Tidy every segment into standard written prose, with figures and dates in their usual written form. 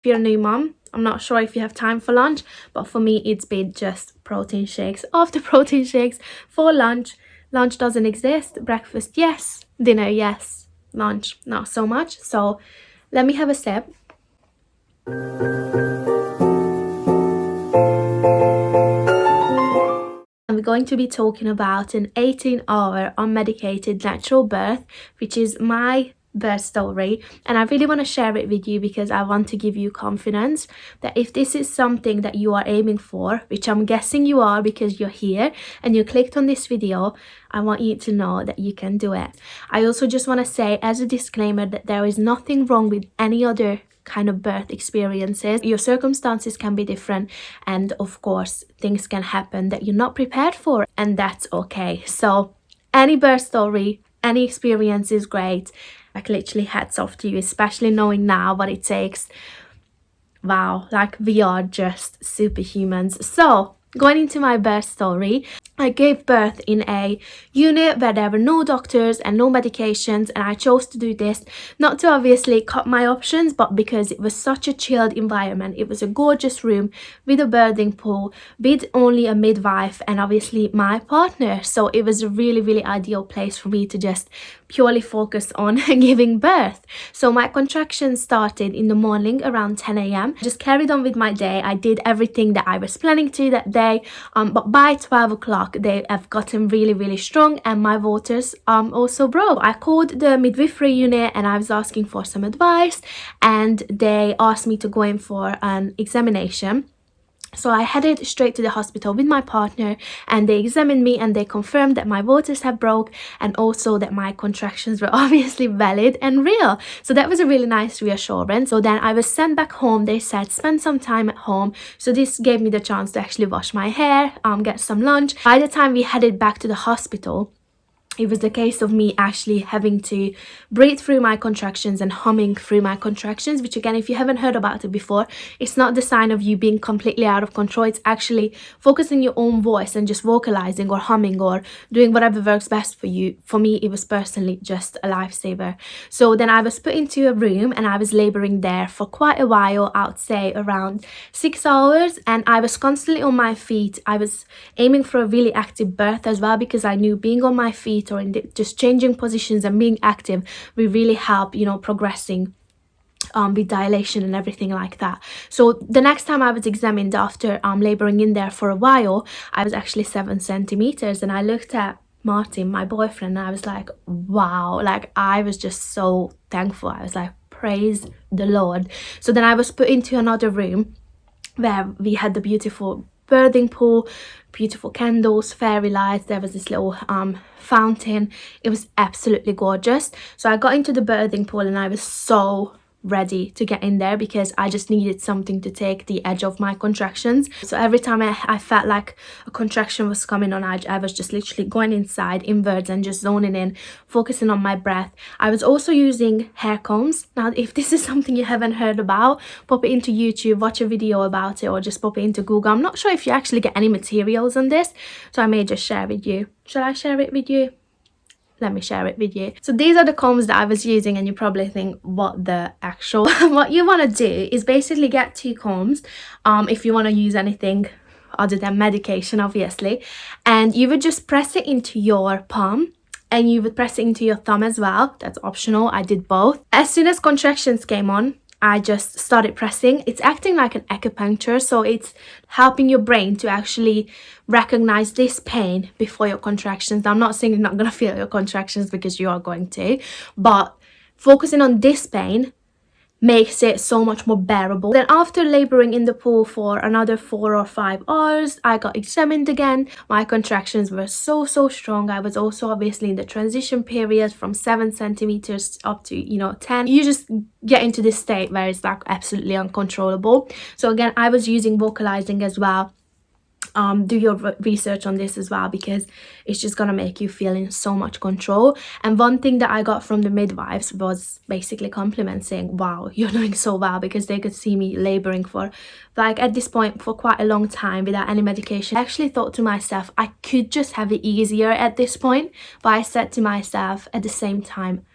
If you're a new mom, I'm not sure if you have time for lunch, but for me it's been just protein shakes after protein shakes for lunch. Lunch doesn't exist. Breakfast, yes. Dinner, yes. Lunch, not so much. So let me have a sip. I'm going to be talking about an 18-hour unmedicated natural birth, which is my birth story, and I really want to share it with you because I want to give you confidence that if this is something that you are aiming for, which I'm guessing you are because you're here and you clicked on this video, I want you to know that you can do it. I also just want to say as a disclaimer that there is nothing wrong with any other kind of birth experiences. Your circumstances can be different, and of course things can happen that you're not prepared for, and that's okay. So any birth story, any experience is great. Like literally hats off to you, especially knowing now what it takes. Wow, like we are just superhumans. So going into my birth story, I gave birth in a unit where there were no doctors and no medications, and I chose to do this not to obviously cut my options, but because it was such a chilled environment. It was a gorgeous room with a birthing pool, with only a midwife and obviously my partner. So it was a really, really ideal place for me to just purely focus on giving birth. So my contractions started in the morning around 10 a.m. Just carried on with my day. I did everything that I was planning to that day, but by 12 o'clock they have gotten really, really strong, and my waters also broke. I called the midwifery unit and I was asking for some advice, and they asked me to go in for an examination. So I headed straight to the hospital with my partner, and they examined me and they confirmed that my waters have broke, and also that my contractions were obviously valid and real. So that was a really nice reassurance. So then I was sent back home. They said spend some time at home. So this gave me the chance to actually wash my hair, get some lunch. By the time we headed back to the hospital, it was the case of me actually having to breathe through my contractions and humming through my contractions, which again, if you haven't heard about it before, it's not the sign of you being completely out of control. It's actually focusing your own voice and just vocalizing or humming or doing whatever works best for you. For me, it was personally just a lifesaver. So then I was put into a room and I was laboring there for quite a while. I would say around 6 hours, and I was constantly on my feet. I was aiming for a really active birth as well, because I knew being on my feet or in just changing positions and being active will really help, progressing with dilation and everything like that. So the next time I was examined after laboring in there for a while, I was actually 7 centimeters, and I looked at Martin, my boyfriend, and I was like, wow, like I was just so thankful. I was like, praise the Lord. So then I was put into another room where we had the beautiful birthing pool, beautiful candles, fairy lights. There was this little fountain. It was absolutely gorgeous. So I got into the birthing pool and I was so ready to get in there because I just needed something to take the edge off my contractions. So every time I felt like a contraction was coming on, I was just literally going inside inwards and just zoning in, focusing on my breath. I was also using hair combs. Now if this is something you haven't heard about, pop it into YouTube, watch a video about it, or just pop it into Google. I'm not sure if you actually get any materials on this, so I may just share with you. Shall I share it with you? Let me share it with you. So these are the combs that I was using, and you probably think, what the actual what you want to do is basically get 2 combs if you want to use anything other than medication, obviously, and you would just press it into your palm, and you would press it into your thumb as well. That's optional. I did both. As soon as contractions came on, I just started pressing. It's acting like an acupuncture, so it's helping your brain to actually recognize this pain before your contractions. Now, I'm not saying you're not going to feel your contractions, because you are going to, but focusing on this pain makes it so much more bearable. Then after laboring in the pool for another 4 or 5 hours, I got examined again. My contractions were so strong. I was also obviously in the transition period from 7 centimeters up to 10. You just get into this state where it's like absolutely uncontrollable. So again, I was using vocalizing as well. Do your research on this as well, because it's just gonna make you feel in so much control. And one thing that I got from the midwives was basically compliments, saying, wow, you're doing so well, because they could see me laboring for, like, at this point for quite a long time without any medication. I actually thought to myself, I could just have it easier at this point, but I said to myself at the same time,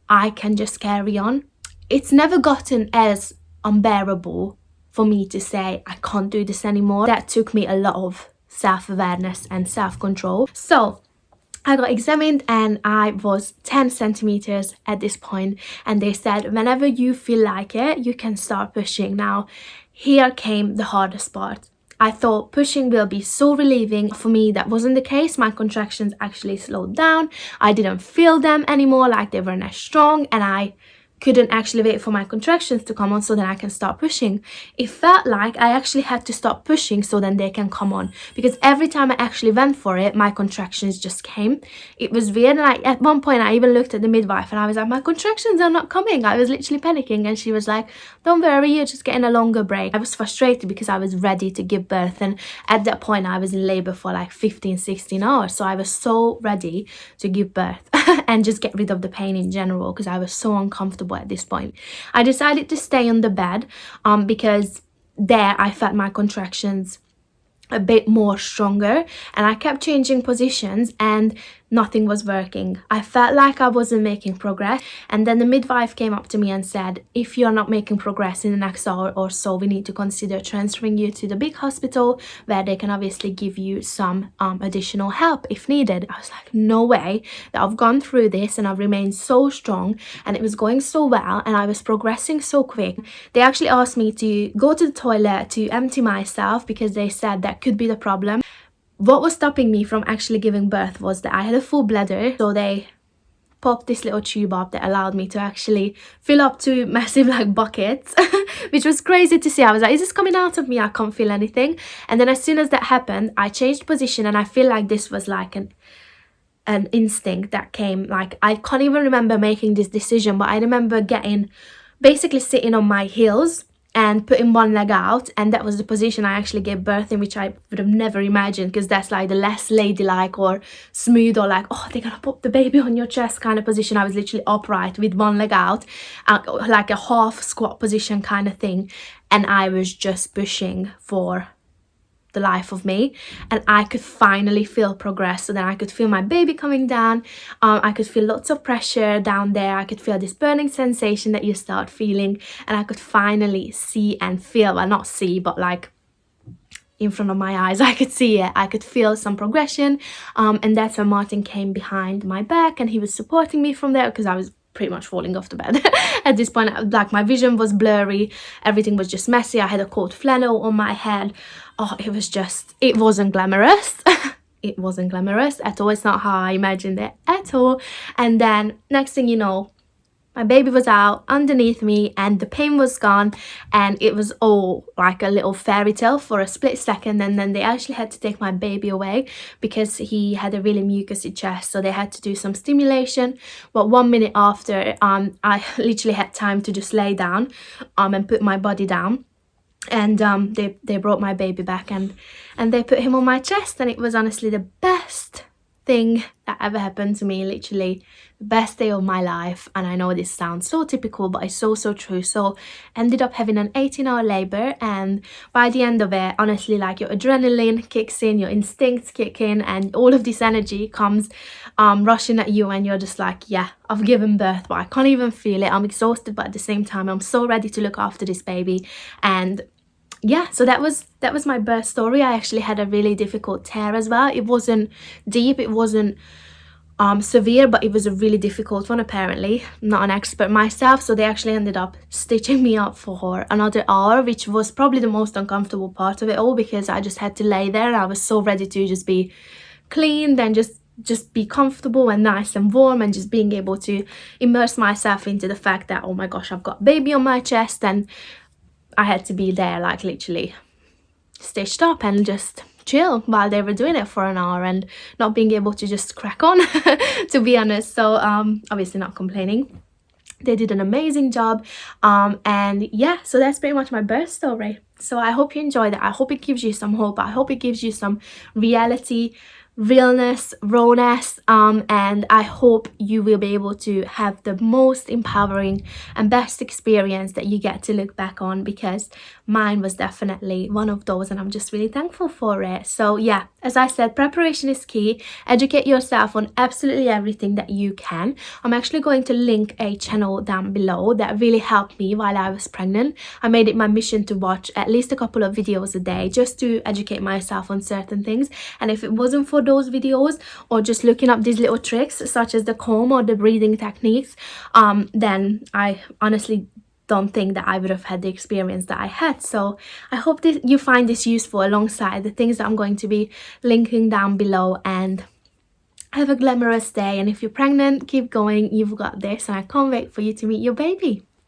I can just carry on. It's never gotten as unbearable for me to say I can't do this anymore. That took me a lot of self-awareness and self-control. So I got examined and I was 10 centimeters at this point, and they said whenever you feel like it, you can start pushing. Now, here came the hardest part. I thought pushing will be so relieving. For me, that wasn't the case. My contractions actually slowed down. I didn't feel them anymore, like they weren't as strong, and I couldn't actually wait for my contractions to come on so then I can start pushing. It felt like I actually had to stop pushing so then they can come on, because every time I actually went for it, my contractions just came. It was weird. And at one point I even looked at the midwife and I was like, my contractions are not coming. I was literally panicking, and she was like, don't worry, you're just getting a longer break. I was frustrated because I was ready to give birth, and at that point I was in labor for like 15-16 hours, so I was so ready to give birth and just get rid of the pain in general because I was so uncomfortable at this point. I decided to stay on the bed because there I felt my contractions a bit more stronger, and I kept changing positions and nothing was working. I felt like I wasn't making progress, and then the midwife came up to me and said, if you're not making progress in the next hour or so, we need to consider transferring you to the big hospital where they can obviously give you some additional help if needed. I was like, no way that I've gone through this and I've remained so strong and it was going so well and I was progressing so quick. They actually asked me to go to the toilet to empty myself because they said that could be the problem. What was stopping me from actually giving birth was that I had a full bladder, so they popped this little tube up that allowed me to actually fill up two massive like buckets which was crazy to see. I was like, is this coming out of me? I can't feel anything. And then as soon as that happened, I changed position, and I feel like this was like an instinct that came. Like, I can't even remember making this decision, but I remember basically sitting on my heels and putting one leg out, and that was the position I actually gave birth in, which I would have never imagined, because that's like the less ladylike or smooth or like, oh, they're gonna pop the baby on your chest kind of position. I was literally upright with one leg out, like a half squat position kind of thing, and I was just pushing for the life of me, and I could finally feel progress. So then I could feel my baby coming down. I could feel lots of pressure down there. I could feel this burning sensation that you start feeling, and I could finally see and feel, well, not see, but like in front of my eyes, I could see it. I could feel some progression, and that's when Martin came behind my back and he was supporting me from there, because I was pretty much falling off the bed at this point. Like, my vision was blurry, everything was just messy. I had a cold flannel on my head. Oh, it wasn't glamorous. It wasn't glamorous at all. It's not how I imagined it at all. And then next thing you know, my baby was out underneath me and the pain was gone, and it was all like a little fairy tale for a split second. And then they actually had to take my baby away because he had a really mucousy chest, so they had to do some stimulation. But 1 minute after, I literally had time to just lay down and put my body down, and they brought my baby back and they put him on my chest, and it was honestly the best thing that ever happened to me. Literally the best day of my life. And I know this sounds so typical, but it's so true. So ended up having an 18-hour labor, and by the end of it, honestly, like, your adrenaline kicks in, your instincts kick in, and all of this energy comes rushing at you, and you're just like, yeah, I've given birth, but I can't even feel it. I'm exhausted, but at the same time I'm so ready to look after this baby. And yeah, so that was my birth story. I actually had a really difficult tear as well. It wasn't deep, it wasn't severe, but it was a really difficult one apparently. I'm not an expert myself, so they actually ended up stitching me up for another hour, which was probably the most uncomfortable part of it all, because I just had to lay there and I was so ready to just be cleaned and just be comfortable and nice and warm, and just being able to immerse myself into the fact that, oh my gosh, I've got a baby on my chest, and I had to be there, like, literally stitched up and just chill while they were doing it for an hour, and not being able to just crack on to be honest. So obviously not complaining. They did an amazing job, and yeah, so that's pretty much my birth story. So I hope you enjoyed it. I hope it gives you some hope. I hope it gives you some reality realness, rawness, and I hope you will be able to have the most empowering and best experience that you get to look back on, because mine was definitely one of those, and I'm just really thankful for it. So yeah, as I said, preparation is key. Educate yourself on absolutely everything that you can. I'm actually going to link a channel down below that really helped me while I was pregnant. I made it my mission to watch at least a couple of videos a day just to educate myself on certain things, and if it wasn't for those videos or just looking up these little tricks such as the comb or the breathing techniques, then I honestly don't think that I would have had the experience that I had. So I hope that you find this useful alongside the things that I'm going to be linking down below, and have a glamorous day. And if you're pregnant, keep going, you've got this, and I can't wait for you to meet your baby.